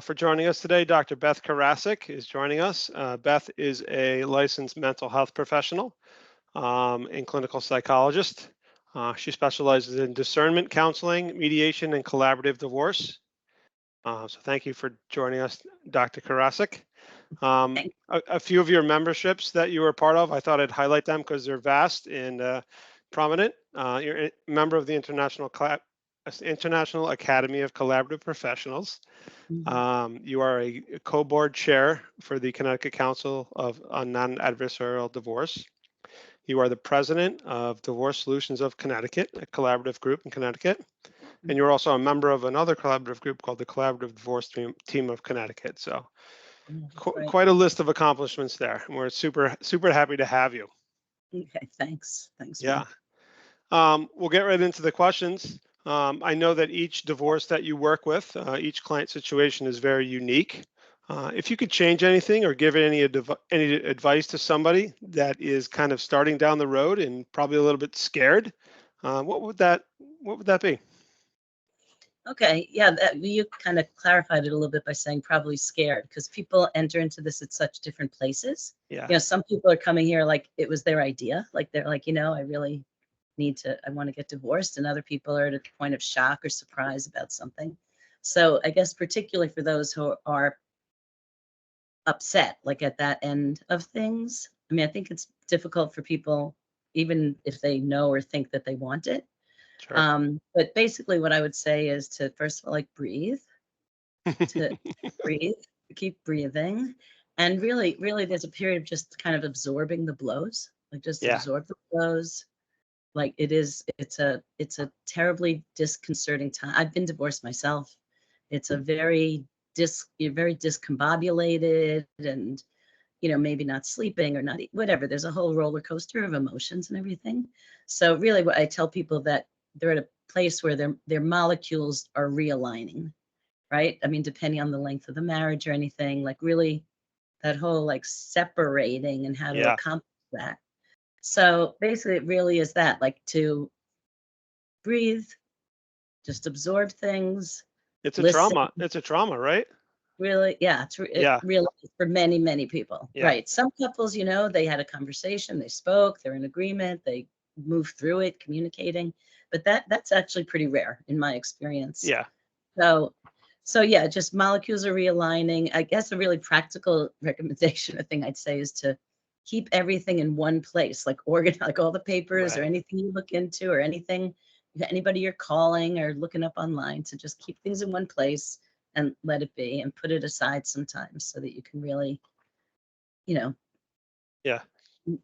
for joining us today. Dr. Beth Karassik is joining us. Beth is a licensed mental health professional and clinical psychologist. She specializes in discernment counseling, mediation, and collaborative divorce. So thank you for joining us, Dr. Karassik. A few of your memberships that you were part of, I thought I'd highlight them because they're vast and prominent. You're a member of the International Academy of Collaborative Professionals. You are a co-board chair for the Connecticut Council on Non-Adversarial Divorce. You are the president of Divorce Solutions of Connecticut, a collaborative group in Connecticut. And you're also a member of another collaborative group called the Collaborative Divorce Team of Connecticut. So quite a list of accomplishments there. And we're super happy to have you. Okay, thanks. Yeah. We'll get right into the questions. I know that each divorce that you work with, each client situation is very unique. If you could change anything or give any advice to somebody that is kind of starting down the road and probably a little bit scared, what would that be? Okay, yeah, you kind of clarified it a little bit by saying probably scared, because people enter into this at such different places. Yeah. You know, some people are coming here like it was their idea, like they're like, I really I want to get divorced, and other people are at a point of shock or surprise about something. So I guess particularly for those who are upset, like at that end of things, I mean, I think it's difficult for people, even if they know or think that they want it. Sure. But basically what I would say is to, first of all, like breathe, keep breathing. And really there's a period of just kind of absorbing the blows, like just absorb the blows. Like it's a terribly disconcerting time. I've been divorced myself. It's a you're very discombobulated and, maybe not sleeping or not, whatever. There's a whole roller coaster of emotions and everything. So really what I tell people that they're at a place where their molecules are realigning, right? I mean, depending on the length of the marriage or anything, like really that whole like separating and how to accomplish that. So basically it really is that, like, to breathe, just absorb things. It's a trauma. It's a trauma, right? Really, yeah, really for many, many people. Yeah. Right. Some couples, they had a conversation, they spoke, they're in agreement, they moved through it, communicating, but that's actually pretty rare in my experience. Yeah. So yeah, just molecules are realigning. I guess a really practical recommendation, a thing I'd say, is to keep everything in one place, like organize, like all the papers or anything you look into or anybody you're calling or looking up online, to just keep things in one place and let it be and put it aside sometimes so that you can really,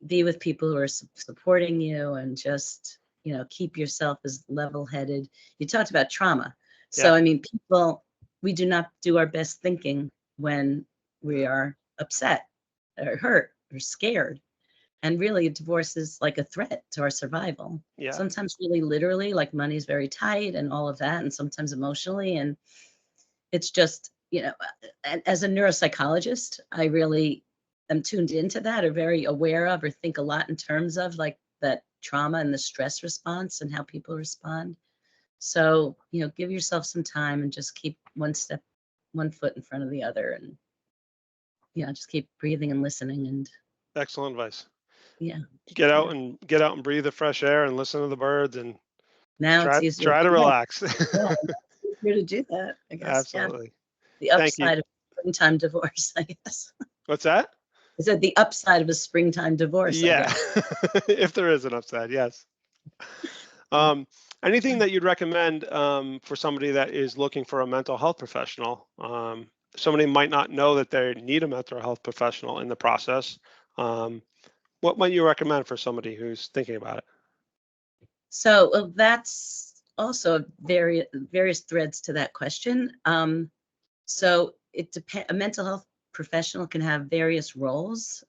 be with people who are supporting you and just, keep yourself as level-headed. You talked about trauma. So, I mean, we do not do our best thinking when we are upset or hurt or scared. And really, a divorce is like a threat to our survival. Yeah. Sometimes really literally, like money's very tight and all of that, and sometimes emotionally. And it's just, as a neuropsychologist, I really am tuned into that, or very aware of, or think a lot in terms of like that trauma and the stress response and how people respond. So, give yourself some time and just keep one foot in front of the other, and just keep breathing and listening. And excellent advice. Yeah. Get out and breathe the fresh air and listen to the birds and now try to relax. Yeah, it's easier to do that, I guess. Absolutely. The upside of springtime divorce, I guess. What's that? I said the upside of a springtime divorce. Yeah. If there is an upside, yes. Anything that you'd recommend for somebody that is looking for a mental health professional? Somebody might not know that they need a mental health professional in the process. What might you recommend for somebody who's thinking about it? So that's also various threads to that question. So it depends. A mental health professional can have various roles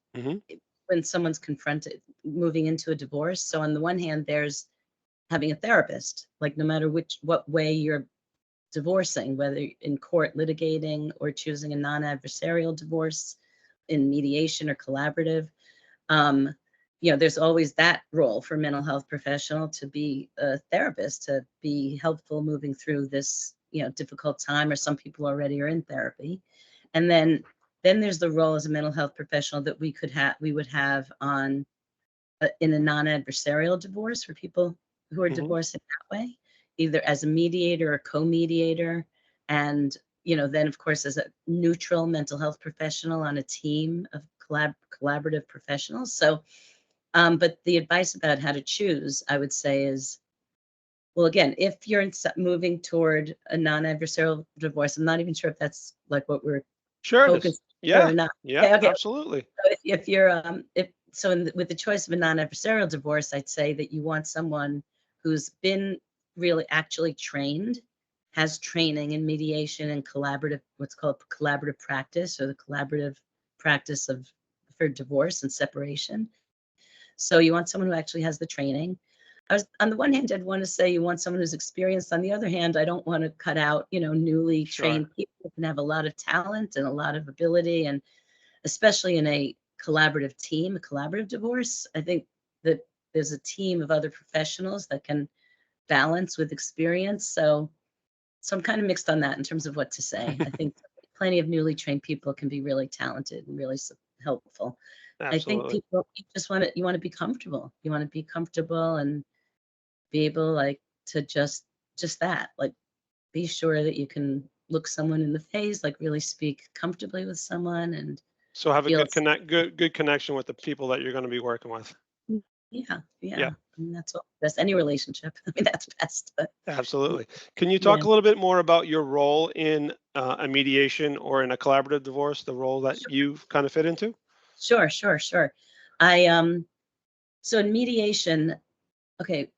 when someone's confronted moving into a divorce. So on the one hand, there's having a therapist, like no matter what way you're divorcing, whether in court litigating or choosing a non-adversarial divorce in mediation or collaborative. There's always that role for a mental health professional, to be a therapist, to be helpful moving through this, difficult time, or some people already are in therapy. And then there's the role as a mental health professional that we would have on in a non-adversarial divorce for people who are divorced in that way, either as a mediator or co-mediator. And, then of course, as a neutral mental health professional on a team of collaborative professionals. So, but the advice about how to choose, I would say, is, well, again, if you're moving toward a non-adversarial divorce, I'm not even sure if that's like what we're focused on or not. Yeah, okay. Absolutely. So if you're, with the choice of a non-adversarial divorce, I'd say that you want someone who's been really actually trained, has training in mediation and what's called collaborative practice, or the collaborative practice for divorce and separation. So you want someone who actually has the training. On the one hand, I'd want to say you want someone who's experienced. On the other hand, I don't want to cut out, newly trained people who can have a lot of talent and a lot of ability, and especially in a collaborative team, a collaborative divorce. I think that there's a team of other professionals that can balance with experience. So I'm kind of mixed on that in terms of what to say. I think plenty of newly trained people can be really talented and really helpful. Absolutely. I think people you want to be comfortable. You want to be comfortable and be able to just that, be sure that you can look someone in the face, really speak comfortably with someone, and so have a good connection with the people that you're going to be working with. Yeah. I mean, that's all. That's any relationship. I mean, that's best. But absolutely. Can you talk a little bit more about your role in a mediation or in a collaborative divorce, the role that you kind of fit into? Sure. I so in mediation, okay,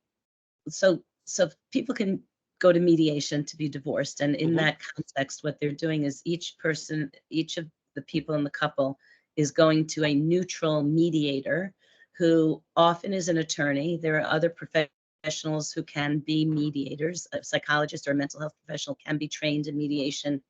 so people can go to mediation to be divorced, and in that context, what they're doing is each of the people in the couple is going to a neutral mediator, who often is an attorney. There are other professionals who can be mediators. A psychologist or a mental health professional can be trained in mediation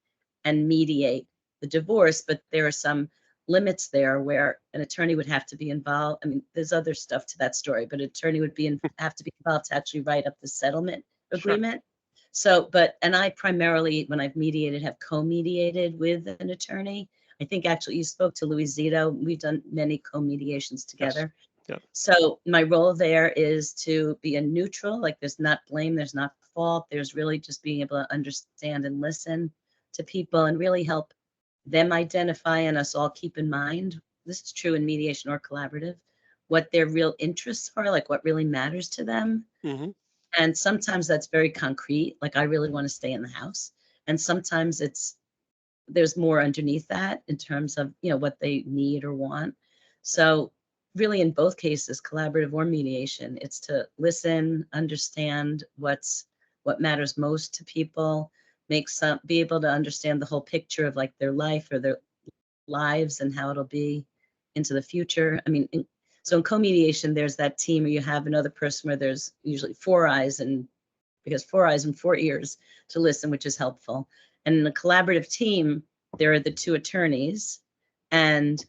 and mediate the divorce, but there are some limits there where an attorney would have to be involved. I mean, there's other stuff to that story, but an attorney would have to be involved to actually write up the settlement agreement. So, and I primarily, when I've mediated, have co-mediated with an attorney. I think actually you spoke to Louis Zito. We've done many co-mediations together. Yes. So my role there is to be a neutral, there's not blame, there's not fault. There's really just being able to understand and listen to people and really help them identify, and us all keep in mind, this is true in mediation or collaborative, what their real interests are, what really matters to them. And sometimes that's very concrete, I really want to stay in the house. And sometimes there's more underneath that in terms of, what they need or want. So really in both cases, collaborative or mediation, it's to listen, understand what matters most to people, be able to understand the whole picture of their life or their lives and how it'll be into the future. I mean, so in co-mediation, there's that team where you have another person where there's usually 4 eyes, because 4 eyes and 4 ears to listen, which is helpful. And in a collaborative team, there are the 2 attorneys, and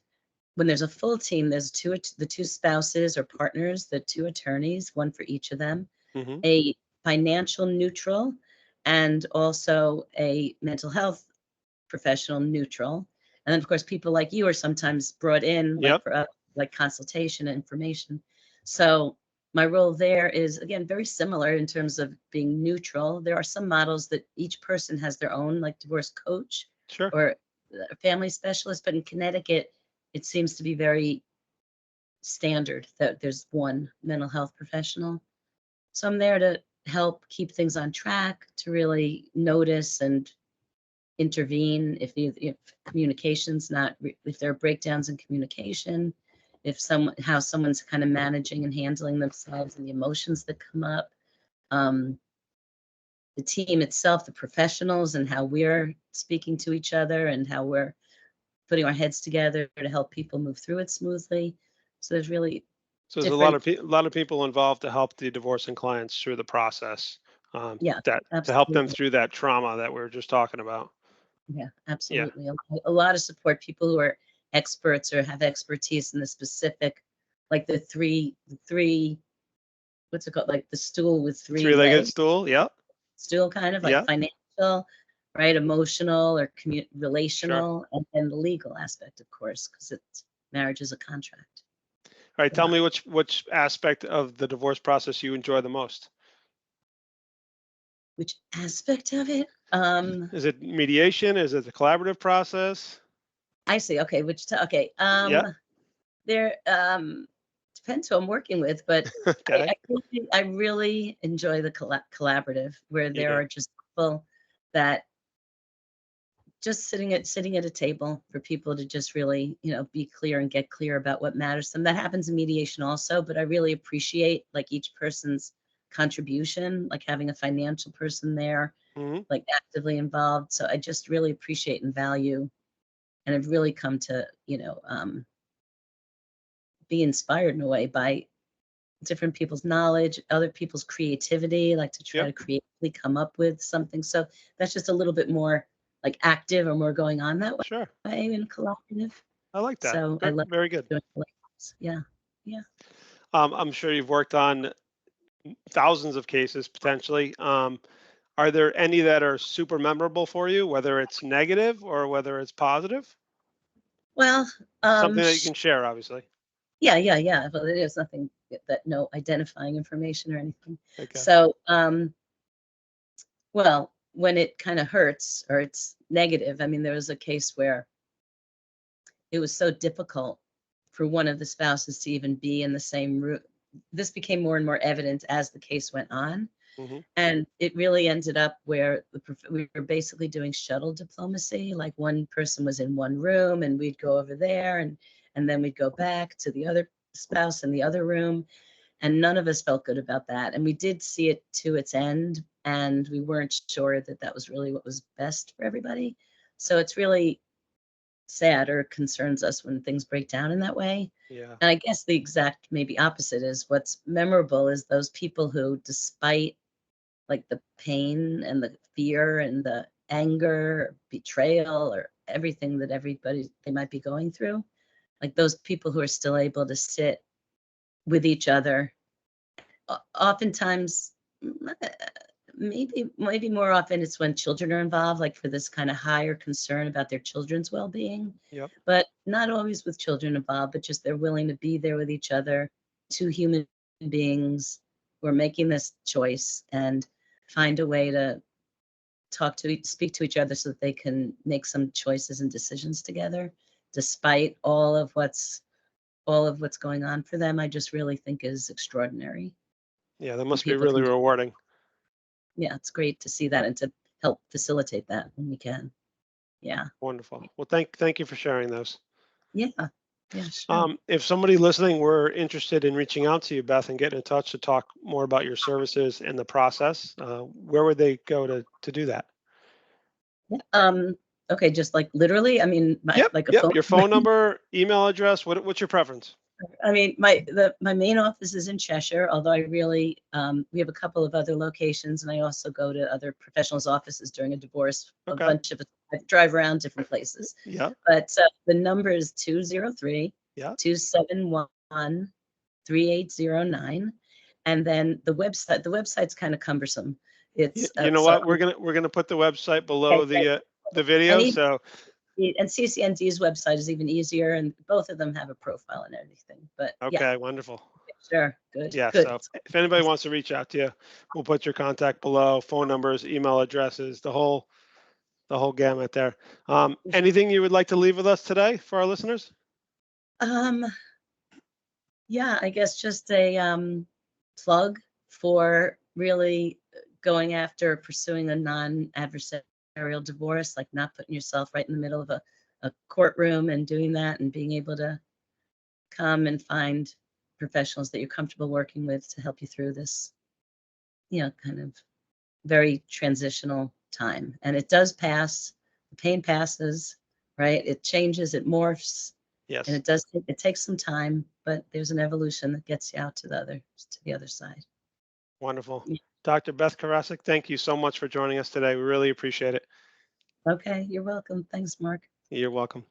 when there's a full team, there's the 2 spouses or partners, the 2 attorneys, one for each of them, a financial neutral, and also a mental health professional neutral. And then, of course, people like you are sometimes brought in for consultation and information. So my role there is, again, very similar in terms of being neutral. There are some models that each person has their own, divorce coach or a family specialist, but in Connecticut, it seems to be very standard that there's one mental health professional. So I'm there to help keep things on track, to really notice and intervene if communication's if there are breakdowns in communication, how someone's kind of managing and handling themselves and the emotions that come up. The team itself, the professionals, and how we're speaking to each other and how we're putting our heads together to help people move through it smoothly. So there's a lot of people involved to help the divorcing clients through the process. To help them through that trauma that we were just talking about. Yeah, absolutely. Yeah. A lot of support, people who are experts or have expertise in the specific, the three, what's it called? The stool with 3 three-legged legs. stool, Stool kind of financial, financial, right, emotional or relational, Sure. and then the legal aspect, of course, because marriage is a contract. All right. Tell Yeah. me which aspect of the divorce process you enjoy the most. Which aspect of it? Is it mediation? Is it the collaborative process? I see. Okay. Okay. Yeah. There depends who I'm working with, but Okay. I really enjoy the collaborative, where You there do. are just people that just sitting at a table for people to just really, be clear and get clear about what matters to them. That happens in mediation also, but I really appreciate like each person's contribution, like having a financial person there, Hmm. like actively involved. So I just really appreciate and value, and I've really come to, be inspired in a way by different people's knowledge, other people's creativity, like to try Yep. to creatively come up with something. So that's just a little bit more like active or more going on that Sure. way in collaborative. I like that. So I love Very good. doing collectives. Yeah. Yeah. I'm sure you've worked on thousands of cases potentially. Are there any that are super memorable for you, whether it's negative or whether it's positive? Well, Something that you can share, obviously. yeah. Well, there's nothing no identifying information or anything. Okay. So, well, when it kind of hurts or it's negative, I mean, there was a case where it was so difficult for one of the spouses to even be in the same room. This became more and more evident as the case went on. Hmm. And it really ended up where we were basically doing shuttle diplomacy. Like one person was in one room and we'd go over there and then we'd go back to the other spouse in the other room. And none of us felt good about that. And we did see it to its end. And we weren't sure that that was really what was best for everybody. So it's really sad or concerns us when things break down in that way. Yeah. And I guess the exact maybe opposite is what's memorable is those people who, despite like the pain and the fear and the anger, betrayal, or everything that everybody they might be going through, like those people who are still able to sit with each other. Oftentimes, maybe more often it's when children are involved, like for this kind of higher concern about their children's well-being, Yep. but not always with children involved, but just they're willing to be there with each other, two human beings who are making this choice and find a way to speak to each other so that they can make some choices and decisions together, despite all of what's going on for them. I just really think is extraordinary. Yeah. That When must be people really can do, rewarding. yeah, it's great to see that and to help facilitate that when we can. Yeah. Wonderful. Well, thank you for sharing those. Yeah. Yeah, sure. If somebody listening were interested in reaching out to you, Beth, and getting in touch to talk more about your services and the process, where would they go to do that? Yeah. Okay, just like literally, I mean, Yep. like a Yep. phone. Your phone number, email address. What's your preference? I mean, my main office is in Cheshire, although I really we have a couple of other locations, and I also go to other professionals' offices during a divorce. A Okay. bunch of I drive around different places, Yeah. but the number is 203 Yeah. 271 3809, and then the website's kind of cumbersome. It's You know so what? We're gonna put the website okay, below great. the And video. So CCND's website is even easier, and both of them have a profile and everything. But yeah, okay, wonderful. sure, good, Yeah. good. So if anybody wants to reach out to you, we'll put your contact below, phone numbers, email addresses, the whole gamut there. Anything you would like to leave with us today for our listeners? Um, yeah, I guess just a plug for really going after pursuing a non-adversarial divorce, like not putting yourself right in the middle of a courtroom and doing that, and being able to come and find professionals that you're comfortable working with to help you through this, kind of very transitional time. And it does pass. The pain passes, right? It changes, it morphs, and Yes. it takes some time, but there's an evolution that gets you out to the other side. Wonderful. Yeah. Dr. Beth Karassik, thank you so much for joining us today. We really appreciate it. Okay, you're welcome. Thanks, Marc. You're welcome.